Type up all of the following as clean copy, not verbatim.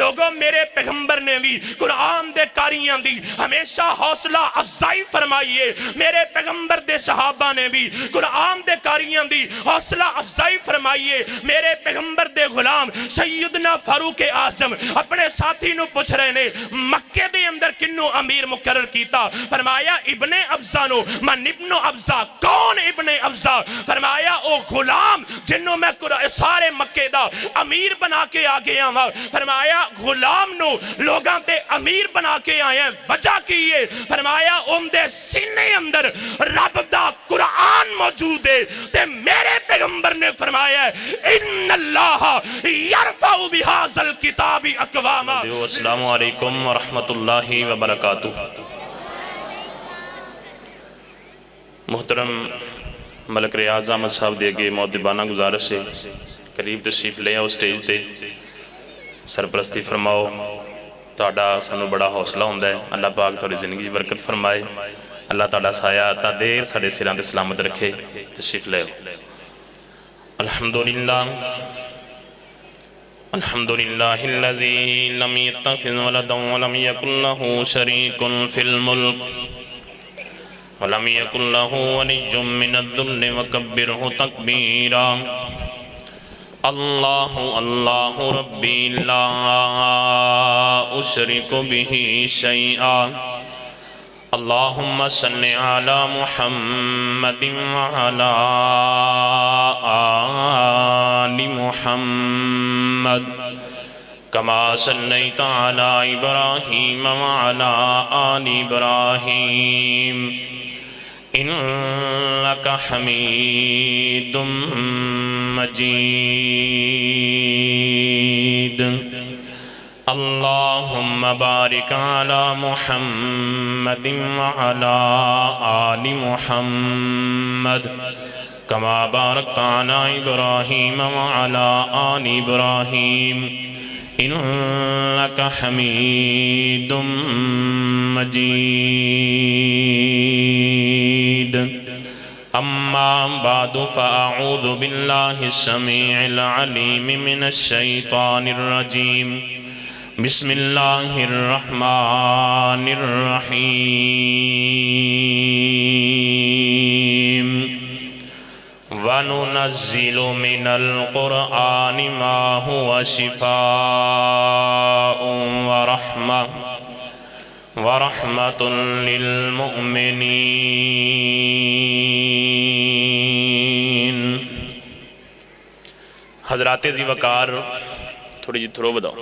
لوگوں میرے پیغمبر نے بھی قرآن دے کاریاں دی ہمیشہ حوصلہ افزائی فرمائیے، میرے پیغمبر دے صحابہ نے بھی قرآن دے کاریاں دی حوصلہ افزائی فرمائیے۔ میرے پیغمبر دے غلام سیدنا فاروق اعظم اپنے ساتھی نو پوچھ رہے نے مکے دے اندر کنو امیر مقرر کیتا؟ فرمایا ابن ابزا نو۔ من ابن ابزا؟ کون ابن ابزا؟ فرمایا او غلام جنوں میں سارے مکے دا امیر بنا کے آگے آواں۔ فرمایا غلام نو لوگاں تے امیر بنا کے آئے ہیں، وجہ کی ہے؟ فرمایا ان دے سینے اندر رب دا قرآن موجود ہے، تے میرے پیغمبر نے فرمایا ان اللہ یرفع بہذا الکتاب اقواما۔ السلام علیکم ورحمۃ اللہ وبرکاتہ۔ محترم ملک ریاض احمد صاحب دے گے مؤدبانہ گزارش سے قریب تشریف لے آؤ، سٹیج تے سرپرستی فرماؤ۔ تہاڈا سانو بڑا حوصلہ ہوندا ہے، اللہ پاک تہاڈی زندگی برکت فرمائے، اللہ تہاڈا سایہ تا دیر ساڈے سراں تے سلامت رکھے۔ تشریف لے آؤ۔ الحمدللہ الحمدللہ الذی لم یتخذ ولدا ولم یکن له شریک فی الملک ولم يكن له ولي من الذل وكبره تكبيرا۔ الله الله ربي لا أشرك به شيئا۔ اللهم صل على محمد وعلى آل محمد كما صليت على إبراهيم وعلى آل إبراهيم إنك حميد مجيد۔ اللهم بارك على محمد وعلى آل محمد كما باركت على إبراهيم وعلى آل إبراهيم إنك حميد مجيد۔ أما بعد فأعوذ بالله السميع العليم من الشيطان الرجيم، بسم الله الرحمن الرحيم۔ وَنُنَزِّلُ مِنَ الْقُرْآنِ مَا هُوَ شِفَاءٌ وَرَحْمَةٌ لِلْمُؤْمِنِينَ۔ حضرات ذی وقار تھوڑی جی تھرو بداؤ۔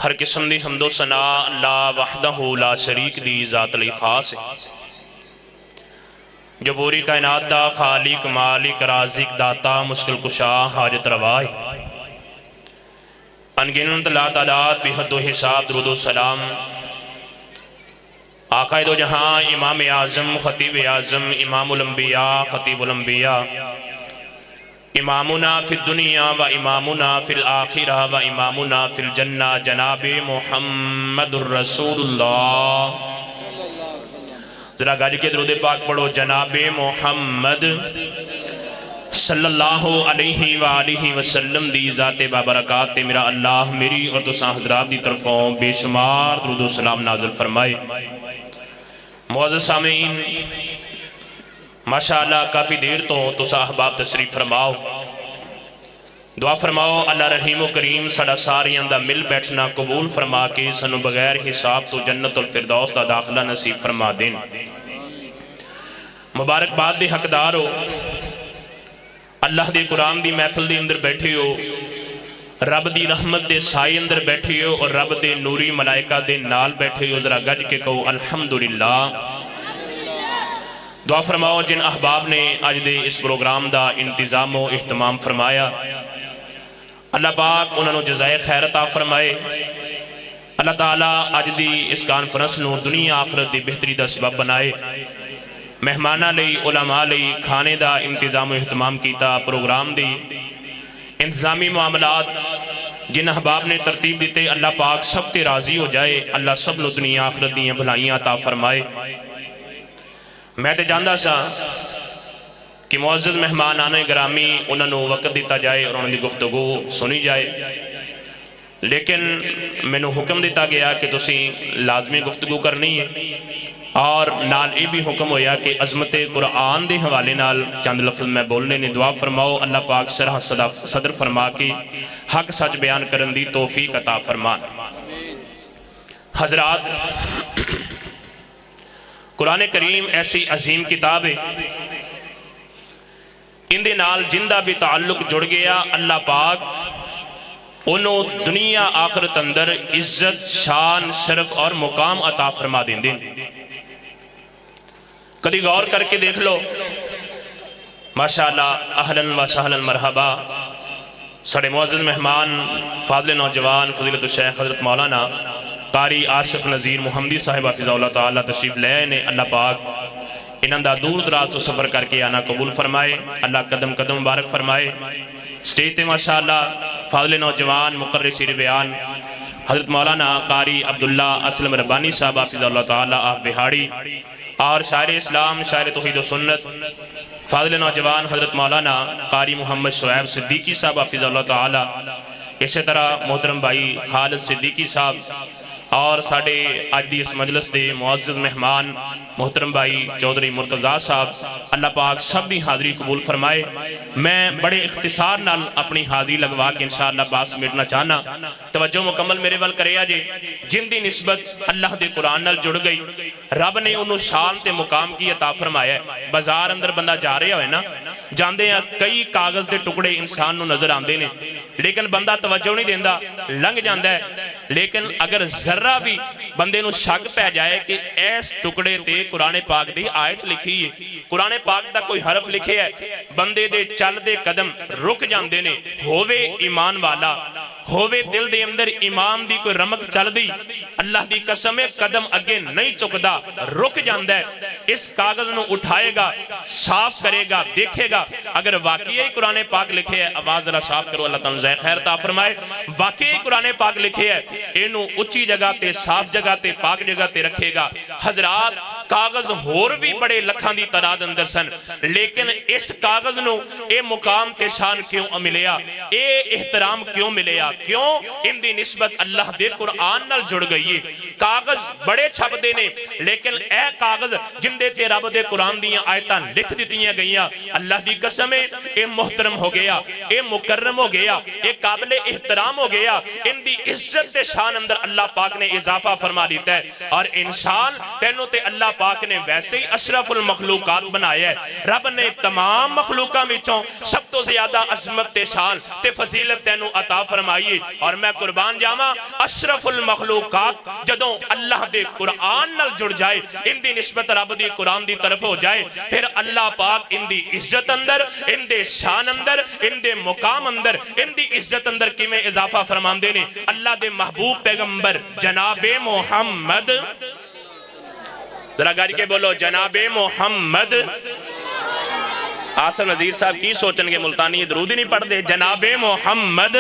ہر قسم دی حمد و ثنا اللہ وحدہ لا شریک دی ذات علی خاص ہے، جو پوری کائنات دا خالق مالک رازق داتا مشکل کشا حاجت روا ہے۔ انگنت لا تعداد بے حد و حساب درود و سلام آقائد و جہاں امام اعظم خطیب اعظم امام الانبیاء خطیب الانبیاء امامنا فی الدنیا و امامنا فی الآخرہ و امامنا فی الجنہ جناب محمد الرسول اللہ۔ ذرا گاج کے درود پاک پڑھو، جناب محمد صلی اللہ علیہ وآلہ وسلم دی ذات بابرکات میرا اللہ میری اور تساں حضرات دی طرفوں بے شمار درود و سلام نازل فرمائے۔ معزز سامعین، ماشاءاللہ کافی دیر تو تساں احباب تشریف فرماؤ، دعا فرماؤ اللہ رحیم و کریم ساڑا ساری اندہ مل بیٹھنا قبول فرما کے سنو بغیر حساب تو جنت الفردوس دا داخلہ نصیب فرما دین۔ مبارک باد دے حقدار ہو، اللہ دے قرآن دی محفل دے اندر بیٹھے ہو، رب دی رحمت دے سائے اندر بیٹھے ہو اور رب دے نوری ملائکہ دے نال بیٹھے ہو، ذرا گج کے کہو الحمدللہ۔ دعا فرماؤ جن احباب نے آج دے اس پروگرام دا انتظام و اہتمام فرمایا، اللہ پاک انہوں نے جزائے خیر عطا فرمائے۔ اللہ تعالیٰ آج دی اس کانفرنس نو دنیا آخرت دی بہتری دا سبب بنائے۔ مہمانہ لئی علماء لئی کھانے دا انتظام و اہتمام کیتا، پروگرام دی انتظامی معاملات جن احباب نے ترتیب دیتے، اللہ پاک سب تے راضی ہو جائے، اللہ سب لو دنیا آخرت دی بھلائیاں عطا فرمائے۔ میں تے جاندہ سا کہ معزز مہمان آنے گرامی انہوں نے وقت دیتا جائے اور انہوں نے گفتگو سنی جائے۔ لیکن مینوں حکم دیتا گیا کہ تسی لازمی گفتگو کرنی ہے، اور نال یہ بھی حکم ہویا کہ عظمت قرآن دے حوالے نال چند لفظ میں بولنے نے دعا فرماؤ، اللہ پاک شرح صدر فرما کے حق سچ بیان کرن دی توفیق عطا فرمان۔ حضرات، قرآن کریم ایسی عظیم کتاب ہے، ان دے نال جندہ بھی تعلق جڑ گیا، اللہ پاک انہوں دنیا آخرت اندر عزت، شان، شرف اور مقام عطا فرما دیں دیں۔ کدی غور کر کے دیکھ لو، ماشاءاللہ، اہلاً و سہلاً مرحبا، سڑے معزز مہمان، فاضل نوجوان فضیلت الشیخ حضرت مولانا قاری آصف نذیر محمدی صاحب حفظہ اللہ تعالیٰ تشریف لے نے، اللہ پاک انہاں دا دور دراز تو سفر کر کے آنا قبول فرمائے، اللہ قدم قدم مبارک فرمائے۔ سٹیج تے ماشاءاللہ فاضل نوجوان مقرر سیر بیان حضرت مولانا قاری عبداللہ اسلم ربانی صاحب حفظہ اللہ تعالیٰ آپ بہاڑی، اور شاعر اسلام، شاعر توحید و سنت فاضل نوجوان حضرت مولانا قاری محمد شعیب صدیقی صاحب حفظہ اللہ تعالیٰ، اسی طرح محترم بھائی خالد صدیقی صاحب، اور ساڑھے آج دی اس مجلس دے معزز مہمان محترم بھائی چودھری مرتضیٰ صاحب، اللہ پاک سب بھی حاضری قبول فرمائے۔ میں بڑے اختصار نال اپنی حاضری لگوا کے انشاءاللہ باس میٹنا چاہنا، توجہ مکمل میرے وال کرے آجے۔ جن دی نسبت اللہ دے قرآن نال جڑ گئی، رب نے انہوں شان تے مقام کی عطا فرمایا ہے۔ بازار اندر بندہ جا رہے ہوئے نا، جاندے ہیں کئی کاغذ دے ٹکڑے انسان نو نظر آندے نے، لیکن بندہ توجہ نہیں دیندہ، لنگ جاندہ ہے۔ لیکن اگر ذرہ بھی بندے نو شک پہ جائے کہ ایس ٹکڑے تے قرآن پاک دی آیت لکھی ہے، قرآن پاک دا کوئی حرف لکھے ہے، بندے دے چل دے قدم رک جاندے نے، ہووے ایمان والا، ہووے دل دے اندر ایمان دی کوئی رمک چل دی، اللہ دی قسم قدم اگے نہیں چکدا، رک جاندہ ہے۔ اس کاغذ نو اٹھائے گا، صاف کرے گا، دیکھے گا، اگر واقعی قرآن پاک لکھے ہے، آواز ذرا صاف کرو، اللہ تعالیٰ زائے خیر عطا فرمائے، واقعی قرآن پاک لکھے ہے، اینو اچھی جگہ تے، صاف جگہ تے، پاک جگہ تے رکھے گا۔ حضرات، کاغذ ہور بھی بڑے لکھاں دی تعداد اندر سن، لیکن اس کاغذ نو اے مقام تے شان کیوں ملیا، اے احترام کیوں ملیا، کیوں؟ ان دی نسبت اللہ دے قرآن نال جڑ گئی ہے۔ کاغذ بڑے چھپ دینے، لیکن اے کاغذ جن دے تے رب دے قرآن دیاں آیتاں لکھ دیتیاں گئیاں، اللہ دی قسم اے محترم ہو گیا، اے مکرم ہو گیا، اے قابل احترام ہو گیا۔ ان دی عزت تے شان اندر اللہ پاک نے اضافہ فرما دیتا ہے، اور انسان تینوں تے اللہ پاک نے ویسے ہی اشرف المخلوقات بنایا ہے۔ رب نے تمام مخلوقاں وچوں سب تو زیادہ عظمت تے شان تے فضیلت تینوں عطا فرمائی، اور میں قربان جاواں اشرف المخلوقات جدوں اللہ دے قرآن نال جڑ جائے، ان دی نسبت رب دی قرآن دی طرف ہو جائے، پھر اللہ پاک ان دی عزت اندر، ان دے شان اندر، ان دے مقام اندر، ان دی عزت اندر کی میں اضافہ فرمان دینے۔ اللہ دے محبوب پیغمبر جناب محمد، ذرا گاڑی کے بولو، جناب محمد۔ آصف نذیر صاحب کی سوچن کے ملتانی درود ہی نہیں پڑھ دے، جناب محمد۔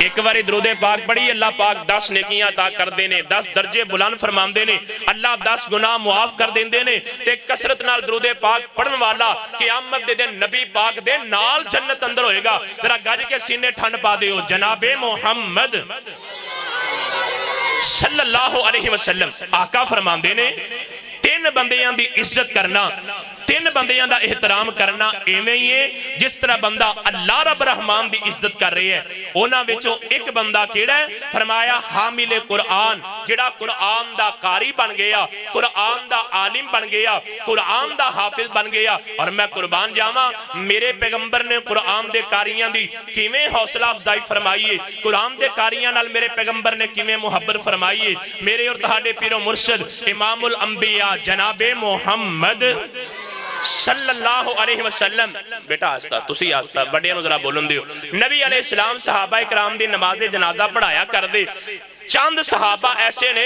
ایک باری درود پاک پڑھی، اللہ پاک 10 نیکیاں عطا کر دینے، 10 درجے بلند فرمان دینے، اللہ 10 گناہ معاف کر دین دینے، تے کثرت نال درود پاک پڑھن والا قیامت دے دن نبی پاک دے نال جنت اندر ہوئے گا۔ ذرا گاڑی کے سینے ٹھنڈ پا دے ہو، جناب محمد صلی اللہ علیہ وسلم۔ آقا فرمان دینے، 3 بندیاں دی عزت کرنا، 3 بندیاں دا احترام کرنا ایویں ہی ہے جس طرح بندہ اللہ رب رحمان دی عزت کر رہے ہیں۔ اونا وچوں ایک بندہ کیڑا ہے؟ فرمایا حامل قرآن، جڑا قرآن دا قاری بن گیا، قرآن دا عالم بن گیا، قرآن دا حافظ بن گیا۔ اور میں قربان جاواں، میرے پیغمبر نے قرآن دے قاریاں دی کیویں حوصلہ افزائی فرمائی ہے، قرآن دے قاریاں نال میرے پیغمبر نے کیویں محبت فرمائی ہے۔ میرے اور تہاڈے پیر و مرشد امام الانبیاء جناب محمد صلی اللہ علیہ وسلم، بیٹا آستا تسی آستا بڑے انہوں ذرا بولن دیو، نبی علیہ السلام صحابہ اکرام دی نماز جنازہ پڑھایا کر دے۔ چاند صحابہ ایسے نے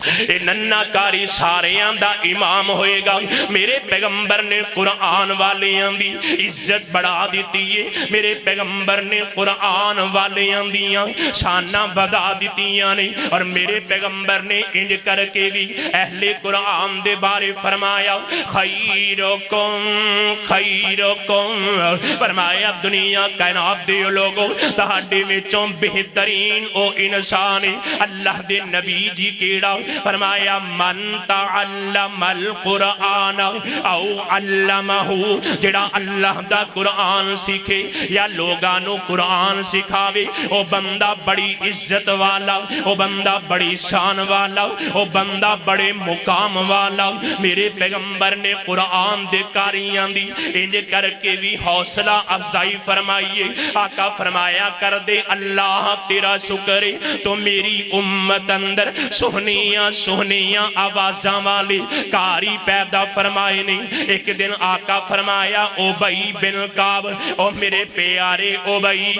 اے ننا کاری ساریاں دا امام ہوئے گا میرے پیغمبر نے قرآن والیاں دی عزت بڑھا دیتی ہے میرے پیغمبر نے قرآن والیاں دیاں شانہ بدا دیتیاں نہیں اور میرے پیغمبر نے انج کر کے بھی اہل قرآن دے بارے فرمایا خیرکم فرمایا دنیا کائنات دے لوگوں تہاڈے وچوں بہترین او انسان اللہ دے نبی جی کیڑا فرمایا من تعلم القرآن او علمہ جڑا اللہ دا قرآن سیکھے یا لوگانو قرآن سکھاوے او بندہ بڑی عزت والا او بندہ بڑی شان والا او بندہ بڑے مقام والا میرے پیغمبر نے قرآن دے کاریاں دی انج کر کے بھی حوصلہ افزائی فرمائیے آقا فرمایا کر دے اللہ تیرا شکر تو میری امت اندر سہنیاں آوازاں والی کاری پیدا فرمائے نہیں ایک دن آقا فرمایا ابی بن کعب او میرے پیارے ابی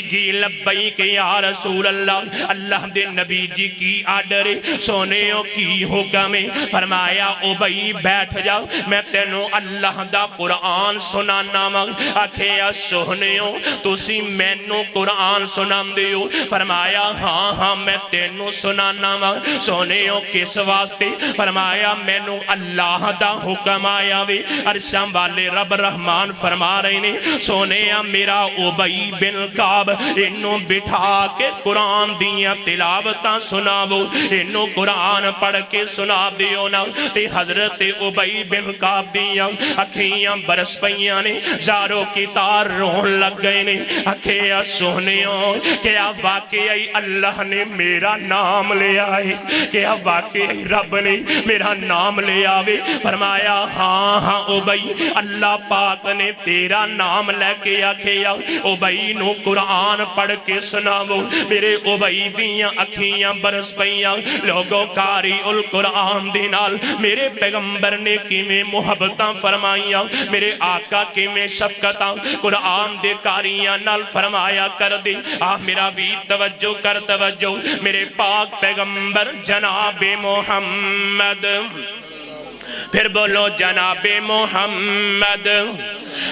جی لبیک یا رسول اللہ اللہ دے نبی جی کی آڈر سونےوں کی حکم فرمایا ابی بیٹھ جاؤ میں تینوں اللہ دا قرآن سنانا آکھیا سونےوں تسی مینوں قرآن سنان دیو فرمایا ہاں میں تینوں سنانا سونےوں کس واسطے فرمایا مینوں اللہ دا حکم آیا وے عرشاں والے رب رحمان فرما رہے نے سونےاں میرا ابی بن کعب انہوں بٹھا کے قرآن دیاں تلاوتاں سناو انہوں قرآن پڑھ کے سنا دیو نا تے حضرت ابی بن کعب دیاں اکھیاں برس پئیاں نے زاروں کی تار رون لگ گئے نے اکھیاں سونےوں کیا واقعی اللہ نے میرا نام لے آئے کیا واقعی رب نے میرا نام لے آوے فرمایا ہاں ابی اللہ پاک نے تیرا نام لے کے آکھیا ابی نو قرآن پڑھ کے سناو میرے ابی دیاں اکھیاں برس پئیاں لوگوں کاری القرآن دے نال میرے پیغمبر نے کیویں محبتاں فرمائیاں میرے آقا کیویں شفقتاں قرآن دے کاریاں نال فرمایا کر دے میرا بھی توجہ کر توجہ میرے پاک پیغمبر جناب محمد پھر بولو جناب محمد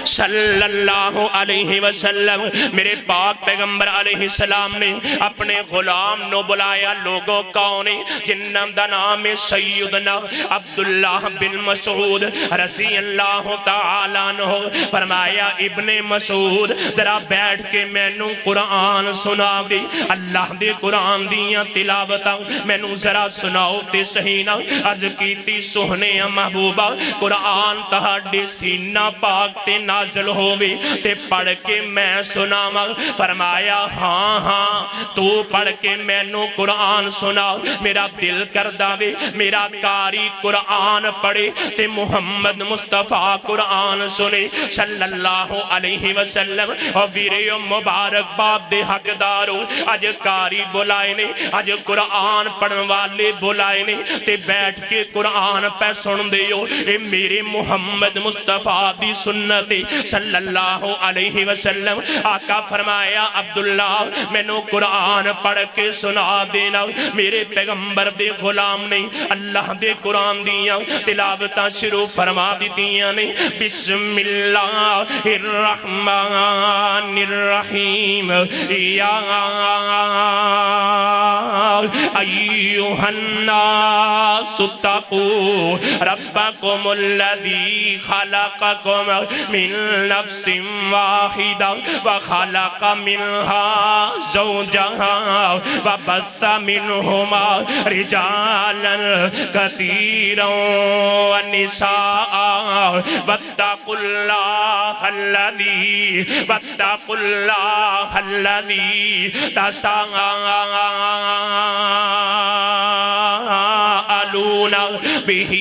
صلی اللہ علیہ وسلم میرے پاک پیغمبر علیہ السلام نے اپنے غلام نو بلایا لوگوں کون جنہاں دا نام سیدنا عبداللہ بن مسعود رضی اللہ تعالیٰ عنہ فرمایا ابن مسعود ذرا بیٹھ کے مینوں قرآن سنا دی اللہ دے قرآن دیاں تلاوتاں مینوں ذرا سناؤ تے صحیح نا عرض کیتی سہنے محبوبہ قرآن تہاڈے سینہ پاک تے نازل ہووے تے پڑھ کے میں سناواں فرمایا ہاں تو پڑھ کے مینوں قرآن سنا میرا دل کردہ وے میرا کاری قرآن پڑھے تے محمد مصطفیٰ قرآن سنے صلی اللہ علیہ وسلم اور ویریو مبارک باپ دے حقدارو اج کاری بلائے نے اج قرآن پڑھن والے بلائے نے تے بیٹھ کے قرآن پہ سن دیو اے میرے محمد مصطفیٰ دی سنت صلی اللہ علیہ وسلم آقا فرمایا عبداللہ میں نو قرآن پڑھ کے سنا دینا میرے پیغمبر دے غلام نے اللہ دے قرآن دیاں تلاوتاں شروع فرما دیتیاں نے بسم اللہ الرحمن الرحیم یا ایوہ الناس اتقوا ربکم الذی خلقکم من نفس واحدہ وخلق منها زوجها وبث منهما رجالا كثيرا ونساء واتقوا الله الذي تساءلون به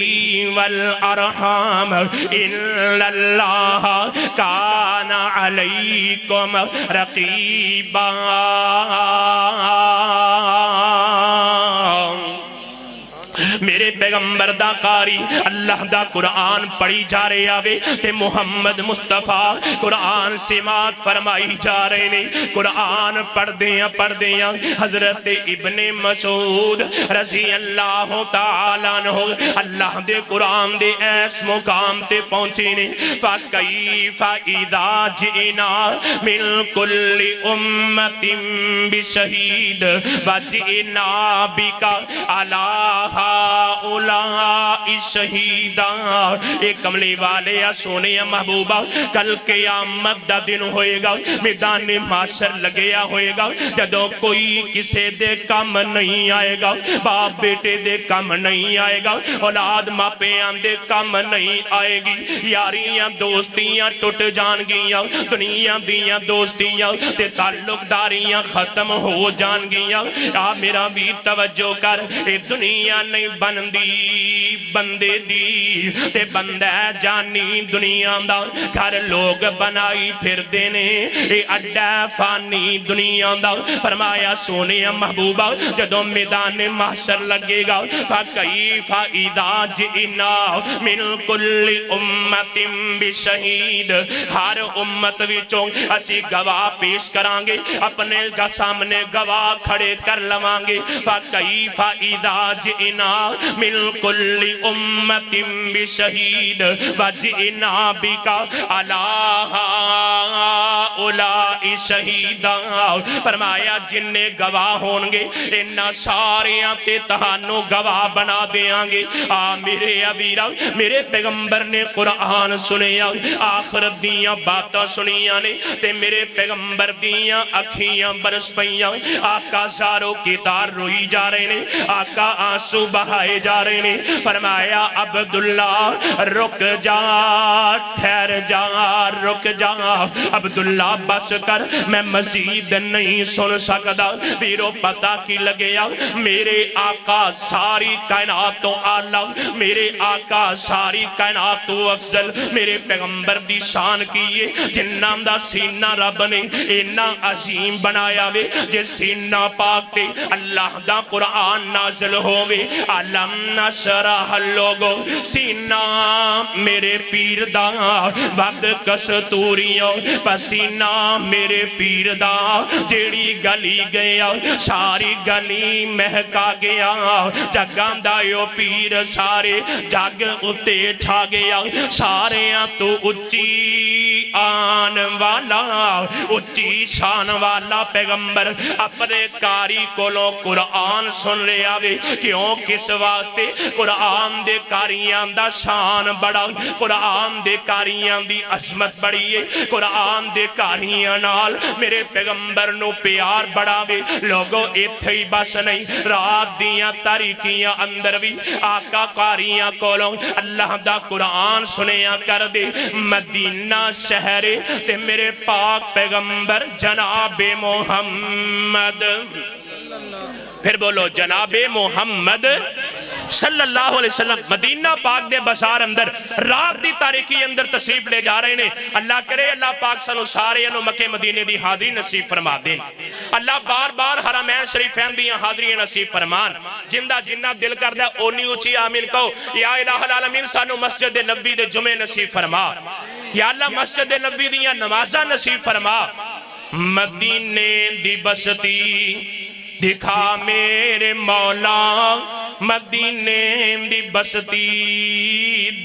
والأرحام إن الله كان عليكم رقيبا میرے پیغمبر دا قاری اللہ دا قرآن پڑھی جا رہے آوے تے محمد مصطفیٰ قرآن سماعت فرمائی جا رہے نے قرآن پڑھ دیاں حضرت ابن مسعود رضی اللہ تعالیٰ عنہ اللہ دے قرآن دے ایس مقام تے پہنچے نے فَكَيْفَ إِذَا جِئْنَا مِن كُلِّ أُمَّةٍ بِشَهِيدٍ وَجِئْنَا بِكَ عَلَى هَؤُلَاءِ شَهِيدًا۔ ایک کملی والے سونے محبوبہ کل قیامت دا دن ہوئے گا میدان معاشر لگیا ہوئے گا جدوں کوئی کسے دے کام نہیں آئے گا باپ بیٹے دے کام نہیں آئے گا اولاد ماپیاں دے کام نہیں آئے گی یاریاں دوستیاں ٹوٹ جان گیاں دنیا دیاں دوستیاں تے تعلق داریاں ختم ہو جان گیاں میرا بھی توجہ کر اے دنیا نہیں بندی بندے دی تے بندہ جانی دنیا دا گھر لوگ بنائی پھر دینے اے اڈا فانی دنیا دا فرمایا سونے محبوبہ جدوں میدان محشر لگے گا فَكَيْفَ إِذَا جِئْنَا مِن كُلِّ أُمَّةٍ بِشَهِيدٍ ہر امت وچوں اسی گواہ پیش کرانگے اپنے سامنے گواہ کھڑے کر لوانگے فَكَيْفَ إِذَا جِئْنَا مِن كُلِّ أُمَّةٍ بِشَهِيدٍ وَجِئْنَا بِكَ عَلَى هَؤُلَاءِ شَهِيدًا فرمایا جننے گواہ ہونگے انہا ساریاں تے تہانوں گواہ بنا دیاں گے میرے عبیرہ میرے پیغمبر نے قرآن سنیا آخرت دیاں باتاں سنیاں نے تے میرے پیغمبر دیاں اکھیاں برس پیاں آقا زاروں کی تار روئی جا رہے نے آقا آنسو بہائے جا رہے نے فرمایا عبداللہ رک جا ٹھہر جا رک جا عبداللہ بس کر میں مزید نہیں سن سکتا ویرو پتہ کی لگیا میرے آقا ساری کائنات تو اعلیٰ میرے آقا ساری کائنات تو افضل میرے پیغمبر دی شان کیے جنام دا سینہ رب نے اینا عظیم بنایا وے جس سینہ پاک تے اللہ دا قرآن نازل ہووے علم نشرح لوگو سینہ میرے پیر دا وقت کستوریوں پسینہ میرے پیر دا جیڑی گلی گیا ساری گلی مہکا گیا جگاں دا یو پیر سارے جگ اتے چھا گیا سارے تو اچھی آن والا اچھی شان والا پیغمبر اپنے کاری کولوں قرآن سن لے آوے کیوں کس واسطے قرآن دے کاریاں دا شان بڑا قرآن دے کاریاں دی عظمت بڑی ہے قرآن دے کاریاں نال میرے پیغمبر نو پیار بڑا وے لوگوں ایتھے ہی بس نہیں رات دیاں تاریکیاں اندر بھی آقا کاریاں کولوں اللہ دا قرآن سنیا کر دے مدینہ شہرے تے میرے پاک پیغمبر جناب محمد پھر بولو جناب محمد صلی اللہ علیہ وسلم مدینہ پاک دے بازار اندر رات دی تاریکی اندر تشریف لے جا رہے نے اللہ کرے اللہ پاک سنو سارے انو مکہ مدینے دی حاضری نصیب فرما دیں اللہ بار بار حرمین شریفین دیاں حاضری نصیب فرمان جندہ جنہ دل کردہ اونی اچھی آمین کہو یا الہ العالمین سانو مسجد نبی دے جمعہ نصیب فرما یا اللہ مسجد نبی دیاں نمازہ نصیب فرما مدینے دی بستی دکھا میرے مولا مدینے دی بستی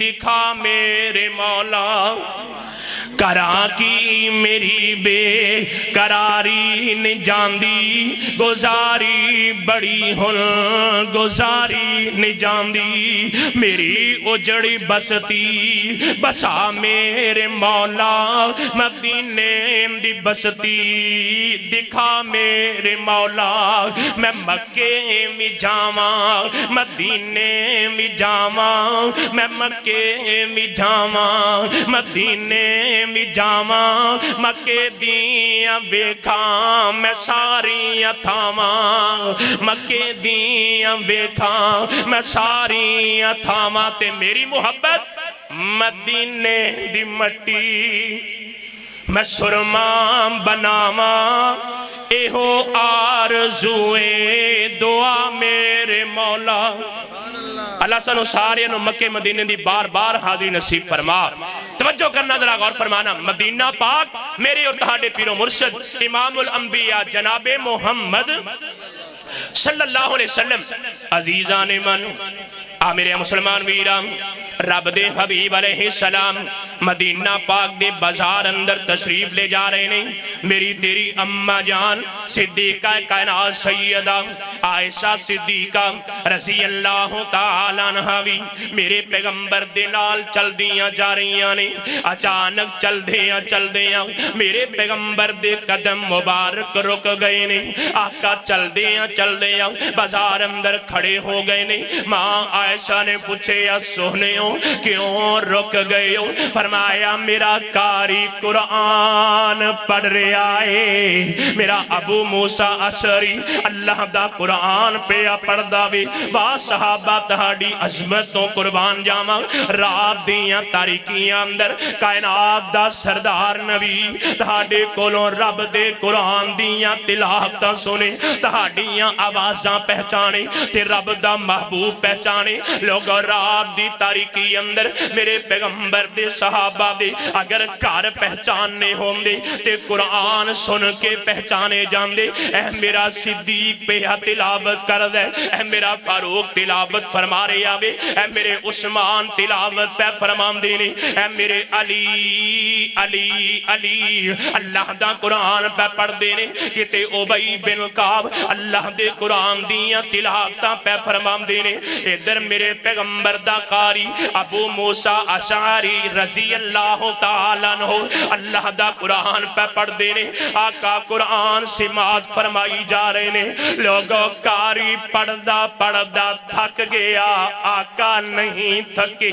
دکھا میرے مولا کرا کی میری بے قراری نے جاندی گزاری بڑی ہن گزاری نے جاندی میری اجڑی بستی بسا میرے مولا مدینے دی بستی دکھا میرے مولا میں مکے میں جاواں مدینے میں جاواں میں مکے میں جاواں مدینے میں جاواں مکے دیاں ویکھاں میں ساریاں تھاواں مکے دیاں ویکھاں میں ساریاں تھاواں تے میری محبت مدینے دی مٹی میں سرما بناواں ایہو آرزوئے دعا میرے مولا اللہ سانو سارے نو مکے مدینے دی بار بار حاضری نصیب فرما۔ توجہ کرنا ذرا غور فرمانا، مدینہ پاک میرے اور تہاڈے پیر و مرشد امام الانبیاء جناب محمد صلی اللہ علیہ وسلم عزیزان من میرے مسلمان ویران رب دے حبیب علیہ السلام مدینہ پاک دے بازار اندر تشریف لے جا رہے ہیں۔ میری تیری اماں جان صدیقہ کائنات سیدہ عائشہ صدیقہ رضی اللہ تعالیٰ عنہا بھی میرے پیغمبر دے نال چل دیاں جا رہی نے۔ اچانک چل دیاں میرے پیغمبر دے قدم مبارک رک گئے نے۔ آقا چل دیاں بازار اندر کھڑے ہو گئے نے۔ ماں عائشہ نے پوچھے یا سہنیوں کیوں رک گئے ہو؟ فرمایا میرا قاری قرآن پڑھ رہا ہے، میرا ابو موسیٰ اشعری اللہ دا قرآن پہ پڑھ دا بھی۔ واہ صحابہ تہاڈی عظمتوں قربان جاواں، رات دیاں تاریکیاں اندر کائنات دا سردار نبی تہاڈے کولوں رب دے قرآن دیاں تلاوتاں سنے، تہاڈیاں آوازاں پہچانے تے رب دا محبوب پہچانے۔ لوگوں رات دی تاریکی اندر میرے پیغمبر دے صحابہ دے اگر گھر پہچاننے ہوندے تے قرآن سن کے پہچانے جاندے۔ اے میرا صدیق پہ تلاوت کر دے، اے میرا فاروق تلاوت فرما رہے آوے، اے میرے عثمان تلاوت پہ فرمان دینے، اے میرے علی علی علی اللہ دا قرآن پہ پڑھ دینے۔ کتے ابی بن کعب اللہ دے قرآن دیاں تلاوتاں پہ فرمان دینے۔ ادھر میرے پیغمبر دا قاری ابو موسیٰ اشعری رضی اللہ تعالیٰ عنہ اللہ دا قرآن پہ پڑھ دینے۔ آقا قرآن سماعت فرمائی جا رہے نے۔ لوگوں قاری پڑھدا تھک گیا، آقا نہیں تھکے،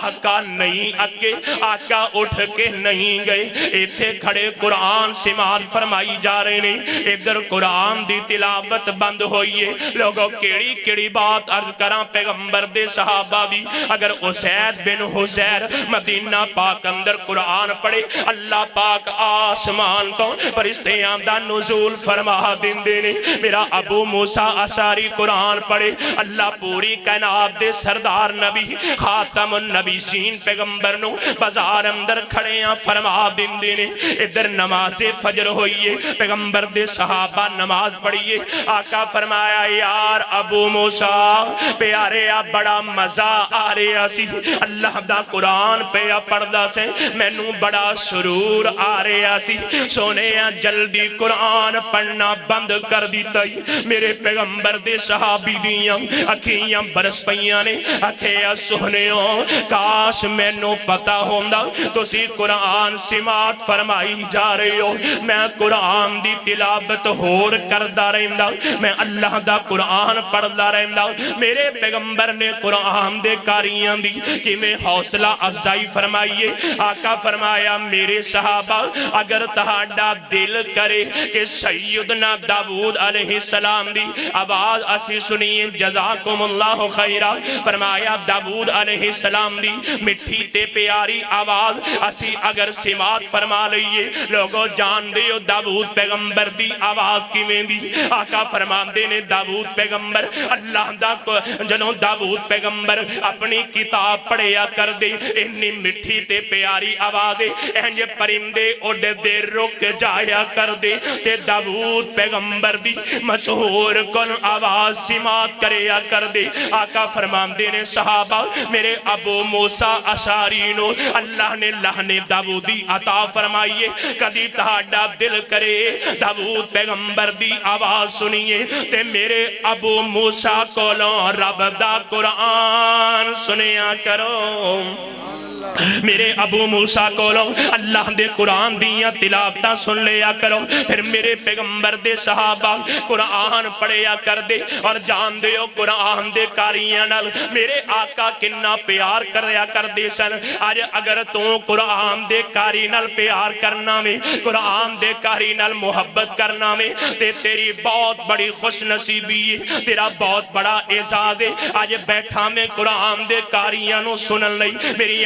آقا نہیں اکے، آقا اٹھ کے نہیں گئے، ایتھے کھڑے قرآن سماعت فرمائی جا رہے نے۔ ادھر قرآن دی تلاوت بند ہوئیے۔ لوگوں کیڑی بات عرض کراں پیغمبر دے صحابہ بھی اگر اسید بن حسیر مدینہ پاک اندر قرآن پڑھے اللہ پاک آسمان تو فرشتیاں دا نزول فرما دیندے نے۔ میرا ابو موسیٰ اشعری قرآن پڑھے اللہ پوری کائنات دے سردار نبی خاتم النبیین پیغمبر نو بازار اندر کھڑیاں فرما دیندے نے۔ ادھر نماز فجر ہوئیے، پیغمبر دے صحابہ نماز پڑھیے۔ آقا فرمایا یار ابو موسیٰ پیارے آپ بڑا مزہ آ رہا سی، اللہ دا قرآن پہ پڑھدا سے مینوں بڑا سرور آ رہا سی۔ سونے جلدی قرآن پڑھنا بند کر دیتا ہی۔ میرے پیغمبر دے صحابی دیاں اکھیاں برس پیاں نے۔ اکھیا سہنیوں کاش مینوں پتا ہوندا تسی قرآن سماعت فرمائی جا رہے ہو، میں قرآن دی تلاوت ہور کردا رہندا، میں اللہ دا قرآن پڑھدا رہندا۔ میرے پیغمبر نے قرآن دے کاریاں دی کہ میں حوصلہ افزائی فرمائیے۔ آقا فرمایا میرے صحابہ اگر تہاڈا دل کرے کہ سیدنا داؤد علیہ السلام دی آواز اسی سنیے جزاکم اللہ خیرہ۔ فرمایا داؤد علیہ السلام دی مٹھی تے پیاری آواز اسی اگر سماعت فرما لئیے۔ لوگوں جان دیو داؤد پیغمبر دی آواز کیویں دی۔ آقا فرماندے نے داؤد پیغمبر اللہ دا جنوں داؤد پیغمبر اپنی کتاب پڑھیا کر دے اتنی مٹھی تے پیاری آوازیں انج پرندے اڑ دے رک جایا کر دے تے داؤد پیغمبر دی مشہور کن آواز سماعت کریا کر دے۔ آقا فرماندے نے صحابہ میرے ابو موسیٰ اشعری نو اللہ نے لہن داؤدی عطا فرمائیے۔ کدی تہاڈا دل کرے داؤد پیغمبر دی آواز سنیے تے میرے ابو موسیٰ کولوں رب دا قرآن سنیا کرو۔ میرے ابو موسیٰ کولوں اللہ دے قرآن دیاں تلاوتاں سن لیا کرو۔ پھر میرے پیغمبر دے صحابہ قرآن پڑھیا کر دے اور جان دیو قرآن دے کاریاں نال میرے آقا کنا پیار کریا کر دے سن۔ آج اگر تو قرآن دے کاری نال پیار کرنا میں قرآن دے کاری نال محبت کرنا میں تے تیری بہت بڑی خوش نصیبی ہے، تیرا بہت بڑا اعزاز ہے۔ آج بیٹھا میں قرآن دے کاریاں نو سنن لئی میری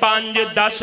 5 10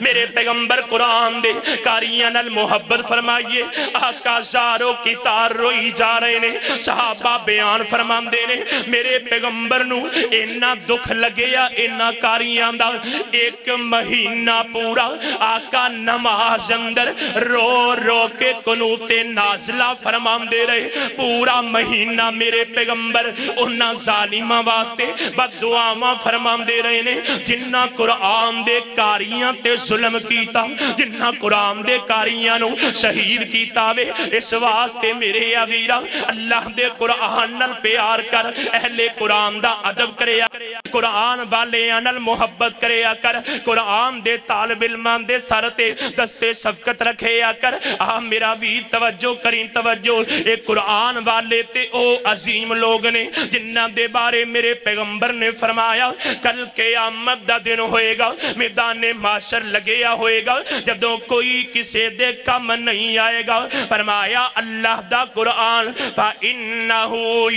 میرے پیغمبر قرآن دے کاریاں نال محبت فرمائیے آقا زارو کی تار روئی جا رہے نے صحابہ بیان فرمان دے نے میرے پیغمبر نو اینا دکھ لگیا اینا کاریاں دا ایک مہینہ پورا آقا نماز اندر رو رو کے قنوت نازلہ فرمان دے رہے پورا مہینہ میرے پیغمبر انہاں ظالمہ واسطے بد دعاواں فرمان دے رہے نے جنہ قرآن دے کاریاں تے ظلم کیتا جنہ قرآن دے کاریاں نو شہید کیتا وے اس واسطے میرے عویرہ اللہ دے قرآن نال پیار کر اہل قرآن دا ادب کریا قرآن والے نال محبت کریا کر قرآن دے طالب علمان دے سر تے دستے شفقت رکھیا کر میرا بھی توجہ کریں توجہ اے قرآن والے تے او عظیم لوگ نے جنہ دے بارے میرے پیغمبر نے فرمایا کل قیامت دا دن ہوئے گا میدان معاشر لگیا ہوئے گا جدوں کوئی کسے دے کم نہیں آئے گا فرمایا اللہ دا قرآن فَإِنَّهُ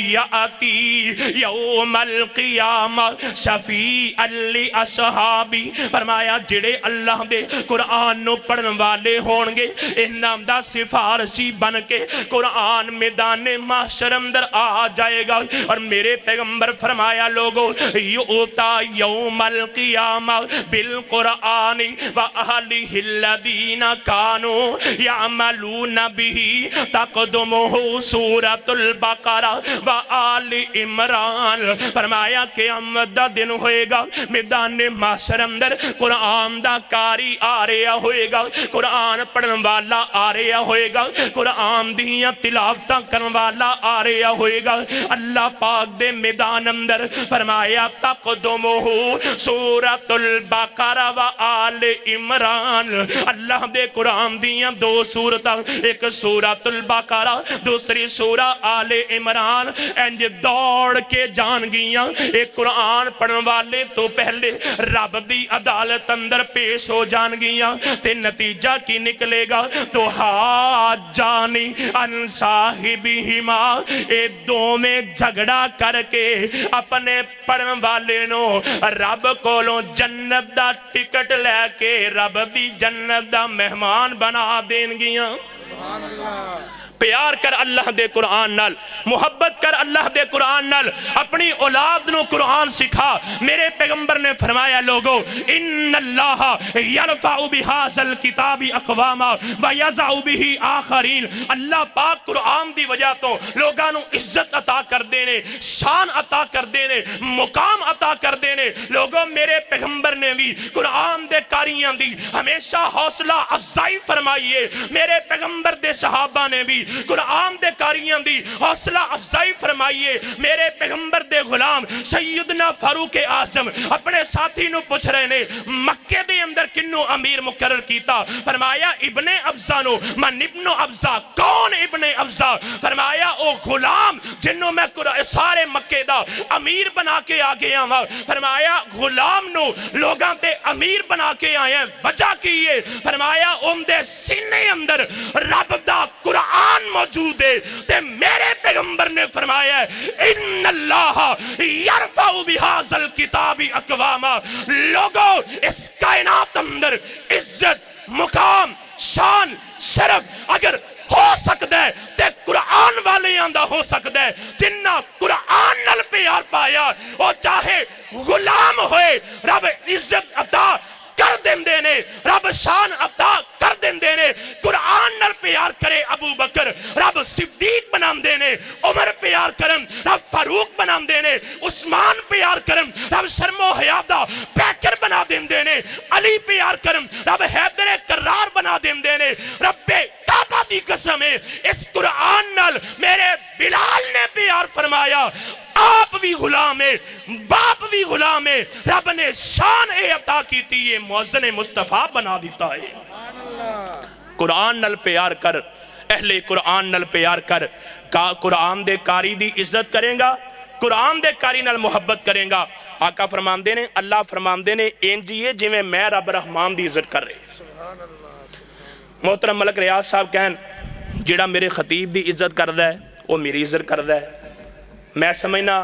يَأْتِي يَوْمَ الْقِيَامَةِ شَفِيعًا لِأَصْحَابِهِ فرمایا جڑے اللہ دے قرآن نو پڑھن والے ہونگے انہاں دا سفارشی بن کے قرآن میدان معاشر اندر آ جائے گا اور میرے پیغمبر فرمایا لوگو یؤتا یوم القیامة بالقرآن وَأَهْلِهِ الَّذِينَ كَانُوا يَعْمَلُونَ بِهِ تَقْدُمُهُ سورة البقرہ وآل عمران فرمایا قیامت دا دن ہوئے گا میدان معاشر اندر قرآن دا کاری آ رہا ہوئے گا قرآن پڑھن والا آ رہا ہوئے گا قرآن دیاں تلاوتاں کرن والا آ رہا ہوئے گا اللہ پاک دے میدان اندر فرمایا تقدمُهُ سورة البقرہ وآل عمران اللہ دے قرآن دیاں دو سورتاں ایک سورۃ البقرہ دوسری سورہ آل عمران انج دوڑ کے جان گیاں ایک قرآن پڑھن والے تو پہلے رب دی عدالت اندر پیش ہو جان گیاں تے نتیجہ کی نکلے گا تو حاجانی ان صاحبہما اے دو میں جھگڑا کر کے اپنے پڑھن والے نو رب کولوں جنت دا ٹکٹ لے کے رب دی جنت دا مہمان بنا دین گیاں پیار کر اللہ دے قرآن نال محبت کر اللہ دے قرآن نال اپنی اولاد نو قرآن سکھا میرے پیغمبر نے فرمایا لوگو ان اللہ یرفع بہذا الکتاب اقواما ویضع بہ آخرین اللہ پاک قرآن دی وجہ تو لوگاں نو عزت عطا کر دینے شان عطا کر دینے مقام عطا کر دینے لوگوں میرے پیغمبر نے بھی قرآن دے کاریاں دی ہمیشہ حوصلہ افزائی فرمائیے میرے پیغمبر دے صحابہ نے بھی قرآن دے کاریاں دی حوصلہ افزائی فرمائیے میرے پیغمبر دے غلام سیدنا فاروق اعظم اپنے ساتھی نو پوچھ رہے نے مکے دے اندر کنو امیر مقرر کیتا فرمایا ابن ابزا نو من ابن ابزا کون ابن ابزا فرمایا او غلام جنو میں سارے مکے دا امیر بنا کے آگے آوا فرمایا غلام نو لوگاں تے امیر بنا کے آئے ہیں وجہ کیے فرمایا ان دے سینے اندر رب دا قرآن موجود ہے تے میرے پیغمبر نے فرمایا ہے ان اللہ یرفع بہذا الکتاب اقواما لوگو اس کائنات اندر عزت مقام شان شرف اگر ہو سکتا ہے تے قرآن والے آندہ ہو سکتا ہے جنہ قرآن نال پیار پایا اور چاہے غلام ہوئے رب عزت عطا کر دین دینے رب شان عطا کر دین دینے قرآن نال پیار کرے ابو بکر رب صدیق بنام دینے عمر پیار کرن رب فاروق بنام دینے عثمان پیار کرن رب شرم و حیادہ پیکر بنا دین دینے علی پیار کرن رب حیدر کرار بنا دین دینے رب کعبہ دی قسم ہے اس قرآن نال میرے بلال نے پیار فرمایا آپ بھی غلام ہے باپ بھی غلام ہے رب نے شان اے عطا کی تھی یہ مؤذن مصطفیٰ بنا دیتا ہے قرآن نال پیار کر اہل قرآن نال پیار کر قرآن دے کاری دی عزت کریں گا قرآن دے کاری نال محبت کریں گا آقا فرمان دینے اللہ فرمان دینے انجیے جی میں رب رحمان دی عزت کر رہے محترم ملک ریاض صاحب کہن جیڑا میرے خطیب دی عزت کردہ ہے وہ میری عزت کردہ ہے میں سمجھنا